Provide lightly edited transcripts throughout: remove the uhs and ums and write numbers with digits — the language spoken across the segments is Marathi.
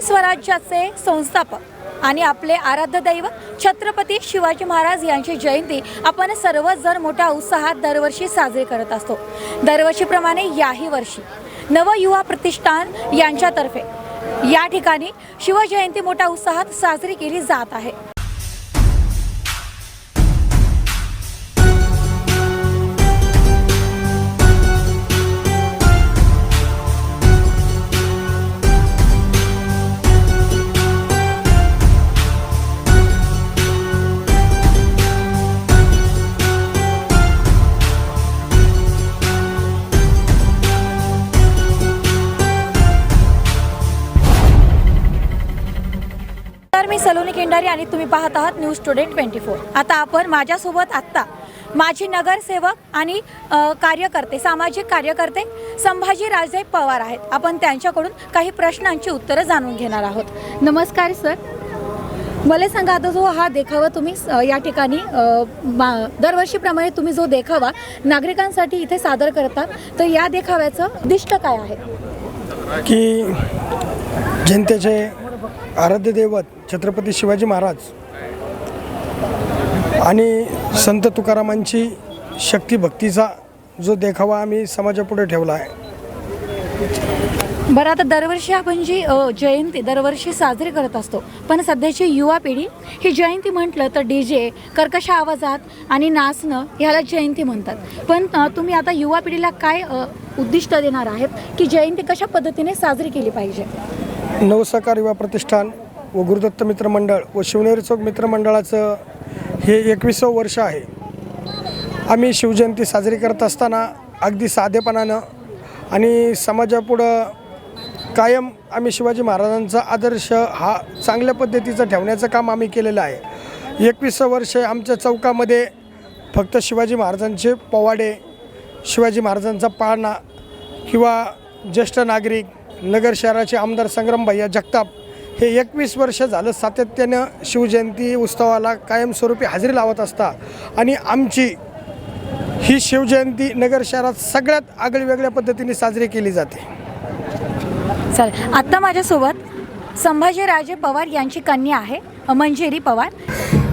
स्वराज्याचे संस्थापक आणि आपले आराध्य दैवत छत्रपती शिवाजी महाराज यांची जयंती आपण सर्वजण मोठ्या उत्साहात दरवर्षी साजरी करत असतो। दरवर्षीप्रमाणे याही वर्षी नवयुवा प्रतिष्ठान यांच्यातर्फे या ठिकाणी शिवजयंती मोठ्या उत्साहात साजरी केली जात आहे। मी सलोनी केंडारी आणि तुम्ही पाहत आहात न्यूज टुडे 24। आता आपण माझ्यासोबत माजी नगरसेवक आणि कार्यकर्ते सामाजिक कार्यकर्ते संभाजी राजे पवार आहेत। आपण त्यांच्याकडून काही प्रश्नांची उत्तरे जाणून घेणार आहोत। नमस्कार सर, मला सांगा, आता जो हा देखावा तुम्ही या ठिकाणी दरवर्षीप्रमाणे तुम्ही जो देखावा नागरिकांसाठी इथे सादर करता, तर या देखाव्याचं उद्दिष्ट काय आहे? की जनतेचे आराध्य दैवत छत्रपती शिवाजी महाराज आणि संत तुकारामांची शक्ती भक्तीचा जो देखावा आम्ही समाजापुढे ठेवला आहे। बरं, आता दरवर्षी आपण जी जयंती दरवर्षी साजरी करत असतो, पण सध्याची युवा पिढी ही जयंती म्हटलं तर डीजे, कर्कश आवाजात आणि नाचणं ह्याला जयंती म्हणतात। पण तुम्ही आता युवा पिढीला काय उद्दिष्ट देणार आहेत की जयंती कशा पद्धतीने साजरी केली पाहिजे? नवसहकार युवा प्रतिष्ठान व गुरुदत्त मित्र मंडळ व शिवनेरी चौक मित्रमंडळाचं हे 21वं वर्ष आहे। आम्ही शिवजयंती साजरी करत असताना अगदी साधेपणानं आणि समाजापुढं कायम आम्ही शिवाजी महाराजांचा आदर्श हा चांगल्या पद्धतीचं ठेवण्याचं काम आम्ही केलेलं आहे। 21वं वर्ष आमच्या चौकामध्ये फक्त शिवाजी महाराजांचे पोवाडे, शिवाजी महाराजांचा पाळणा किंवा ज्येष्ठ नागरिक, नगर शहराचे आमदार संग्राम भैया जगताप हे 21 वर्ष झालं सातत्यानं शिवजयंती उत्सवाला कायमस्वरूपी हजेरी लावत असतात आणि आमची ही शिवजयंती नगर शहरात सगळ्यात आगळीवेगळ्या पद्धतीने साजरी केली जाते। चालेल, आत्ता माझ्यासोबत संभाजी राजे पवार यांची कन्या आहे मंजिरी पवार।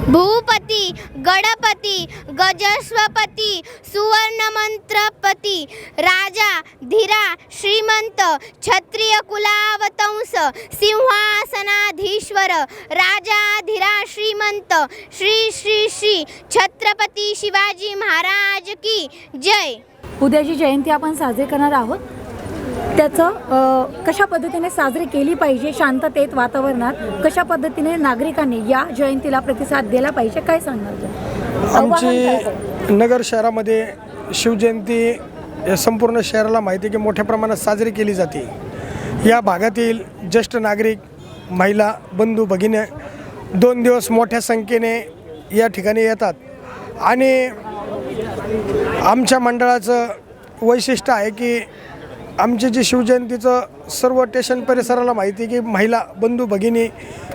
भूपती, गणपती, गजस्वपती, सुवर्णमंत्रपती, राजा, धीरा, श्रीमंत, क्षत्रिय कुलावतंस, सिंहासनाधीश्वर, राजा, धीरा, श्रीमंत, श्री श्री श्री छत्रपती शिवाजी महाराज की जय। उद्याची जयंती आपण साजरी करणार आहोत, त्याचं कशा पद्धतीने साजरी केली पाहिजे, शांततेत वातावरणात कशा पद्धतीने नागरिकांनी या जयंतीला प्रतिसाद दिला पाहिजे, काय सांगणार? आमची नगर शहरामध्ये शिवजयंती संपूर्ण शहराला माहिती आहे की मोठ्या प्रमाणात साजरी केली जाते। या भागातील ज्येष्ठ नागरिक, महिला, बंधू भगिनी 2 दिवस मोठ्या संख्येने या ठिकाणी येतात आणि आमच्या मंडळाचं वैशिष्ट्य आहे की आमचे जे शिवजयंतीचं सर्व स्टेशन परिसराला माहिती आहे की महिला, बंधू भगिनी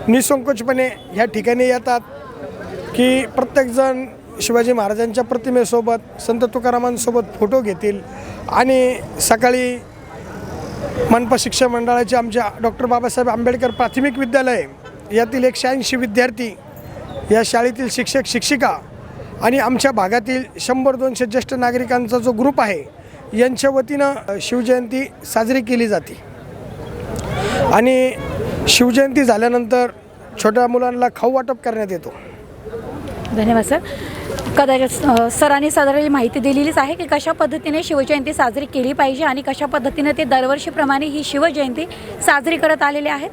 निसंकोचपणे ह्या ठिकाणी येतात की प्रत्येकजण शिवाजी महाराजांच्या प्रतिमेसोबत, संत तुकारामांसोबत फोटो घेतील आणि सकाळी मनपा शिक्षण मंडळाचे आमच्या डॉक्टर बाबासाहेब आंबेडकर प्राथमिक विद्यालय यातील 180 विद्यार्थी, या शाळेतील शिक्षक शिक्षिका आणि आमच्या भागातील 100-200 ज्येष्ठ नागरिकांचा जो ग्रुप आहे यांच्या वतीनं शिवजयंती साजरी केली जाते। आणि शिवजयंती झाल्यानंतर छोट्या मुलांना खाऊ वाटप करण्यात येतो। धन्यवाद सर। कदाचित सरांनी साधारण माहिती दिलेलीच आहे की कशा पद्धतीने शिवजयंती साजरी केली पाहिजे आणि कशा पद्धतीने ते दरवर्षीप्रमाणे ही शिवजयंती साजरी करत आलेले आहेत।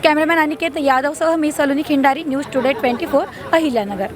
कॅमेरामॅन अनिकेत यादवसह मी सलोनी खिंडारी, न्यूज टुडे 24, अहिल्यानगर।